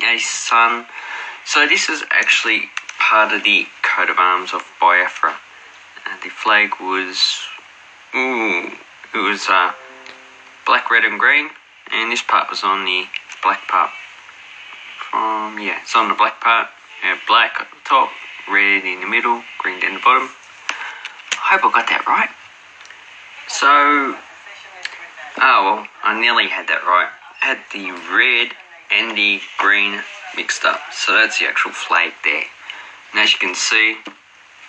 a sun. So this is actually part of the coat of arms of Biafra. The flag was, black, red and green, and this part was on the black part. It's on the black part. Black at the top, red in the middle, green down the bottom. I hope I got that right. So, I nearly had that right. I had the red and the green mixed up. So that's the actual flag there. And as you can see,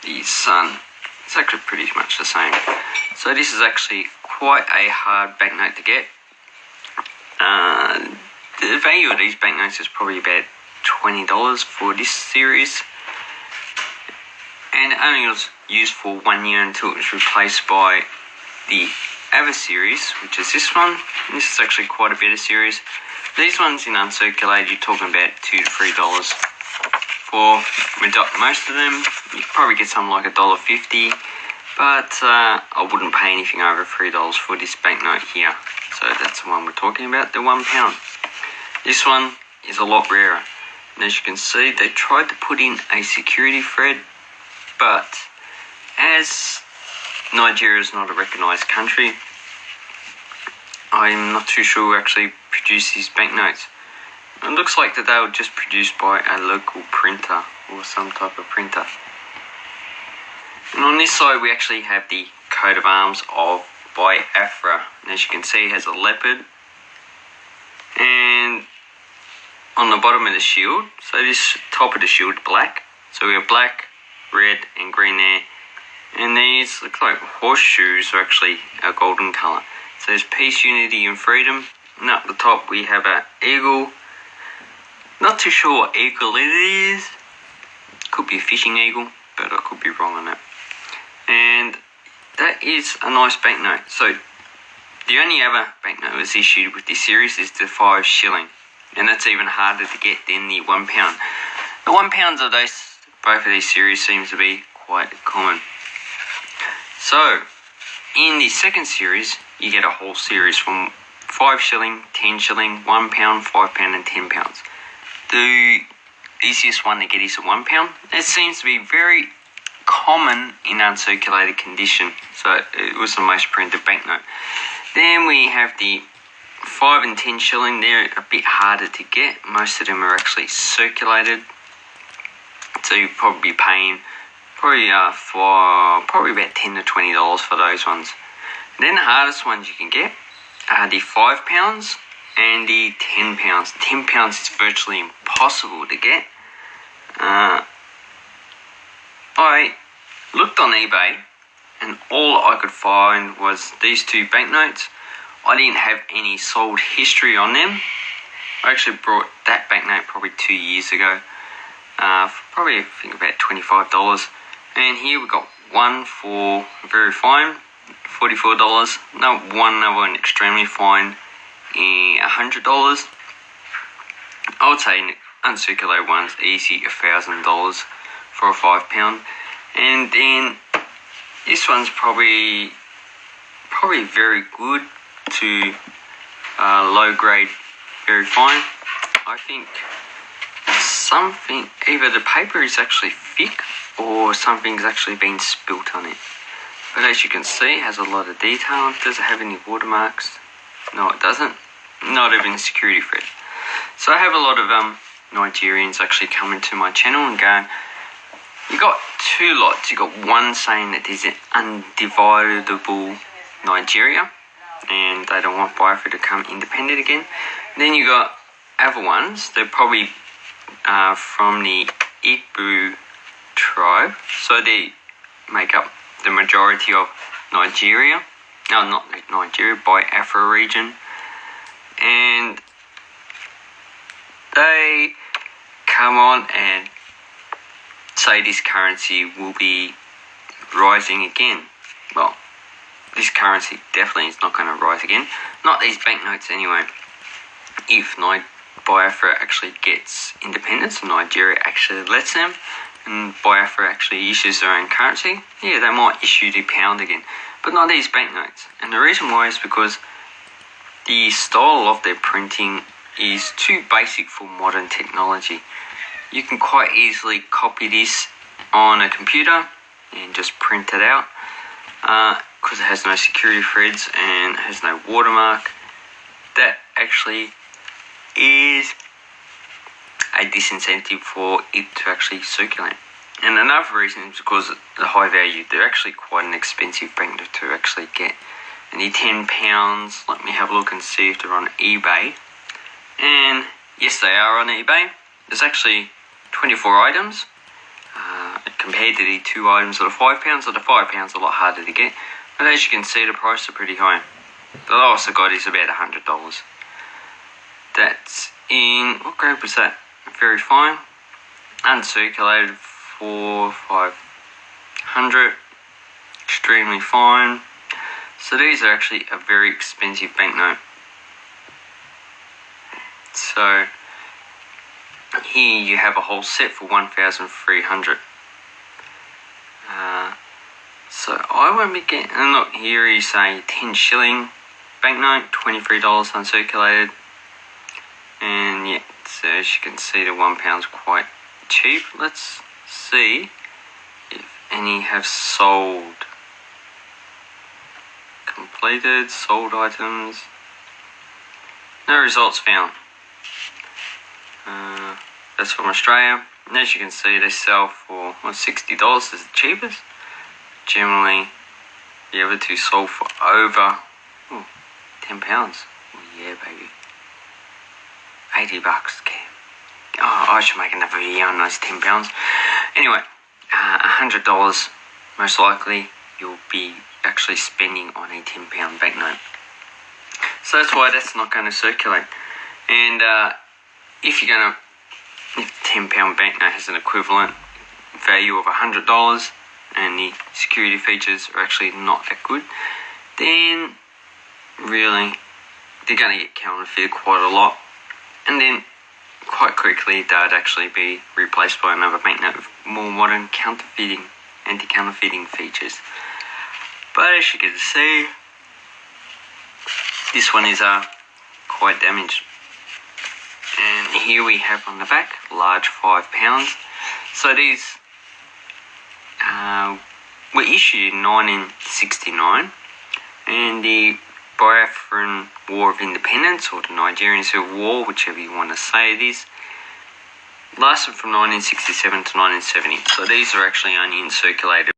the sun, it's actually pretty much the same. So this is actually quite a hard banknote to get. The value of these banknotes is probably about $20 for this series. And it only was used for 1 year until it was replaced by the other series, which is this one. This is actually quite a better series. These ones in uncirculated, you're talking about $2 to $3. For most of them, you probably get something like $1.50, but I wouldn't pay anything over $3 for this banknote here. So that's the one we're talking about, the £1. This one is a lot rarer. And as you can see, they tried to put in a security thread, but as Nigeria is not a recognised country, I'm not too sure who actually produced these banknotes. It looks like that they were just produced by a local printer or some type of printer. And on this side we actually have the coat of arms of Biafra. And as you can see, it has a leopard. And on the bottom of the shield, so this top of the shield black. So we have black, red and green there. And these look like horseshoes are actually a golden colour. So there's peace, unity and freedom. And up the top we have an eagle. Not too sure what eagle it is. Could be a fishing eagle, but I could be wrong on that. And that is a nice banknote. So the only other banknote that was issued with this series is the 5 shilling. And that's even harder to get than the £1. The £1 of both of these series seems to be quite common. So, in the second series, you get a whole series from 5 shilling, 10 shilling, £1, £5 and £10. The easiest one to get is a £1. It seems to be very common in uncirculated condition, so it was the most printed banknote. Then we have the 5 and 10 shilling. They're a bit harder to get. Most of them are actually circulated, so you'll probably be paying probably about $10 to $20 for those ones. And then the hardest ones you can get are the £5 and the £10. £10 is virtually impossible to get. I looked on eBay and all I could find was these two banknotes. I didn't have any sold history on them. I actually brought that banknote probably 2 years ago. Probably I think about $25. And here we got one for very fine, $44. No, one other one extremely fine, $100. I would say uncirculated one's easy $1,000 for a £5. And then this one's probably very good to low grade, very fine. I think either the paper is actually thick or something's actually been spilt on it. But as you can see, it has a lot of detail. Does it have any watermarks? No, it doesn't. Not even a security thread. So I have a lot of Nigerians actually coming to my channel and going, you got two lots. You got one saying that there's an undividable Nigeria and they don't want Biafra to come independent again. Then you got other ones. They're probably from the Igbo tribe, so they make up the majority of Nigeria. No, not Nigeria, Biafra region. And they come on and say this currency will be rising again. Well, this currency definitely is not going to rise again. Not these banknotes anyway. If Biafra actually gets independence and Nigeria actually lets them, and Biafra actually issues their own currency, yeah, they might issue the pound again. But not these banknotes. And the reason why is because the style of their printing is too basic for modern technology. You can quite easily copy this on a computer and just print it out because it has no security threads and has no watermark. That actually is a disincentive for it to actually circulate. And another reason is because of the high value. They're actually quite an expensive banknote to actually get. Only £10. Let me have a look and see if they're on eBay. And yes, they are on eBay. There's actually 24 items compared to the 2 items that are £5. So the £5 a lot harder to get. But as you can see, the price are pretty high. The lowest I got is about $100. That's in, what grade was that? Very fine. Uncirculated for 500. Extremely fine. So these are actually a very expensive banknote. So here you have a whole set for 1,300. So I won't be getting, and look, here is a 10 shilling banknote, $23 uncirculated. And yeah, so as you can see, the £1's quite cheap. Let's see if any have sold. Completed, sold items. No results found. That's from Australia. And as you can see, they sell for $60 is the cheapest. Generally, the other two sold for over £10. Oh yeah, baby. $80, Cam. Oh, I should make another video on those £10. Anyway, $100 most likely you'll be actually spending on a £10 banknote. So that's why that's not going to circulate. And if you're going to, if £10 banknote has an equivalent value of $100 and the security features are actually not that good, then really they're going to get counterfeited quite a lot. And then quite quickly they'd actually be replaced by another banknote with more modern counterfeiting, anti-counterfeiting features. But as you can see, this one is quite damaged. And here we have on the back, large £5. So these were issued in 1969, and the Biafran War of Independence, or the Nigerian Civil War, whichever you want to say it is, lasted from 1967 to 1970. So these are actually only in circulated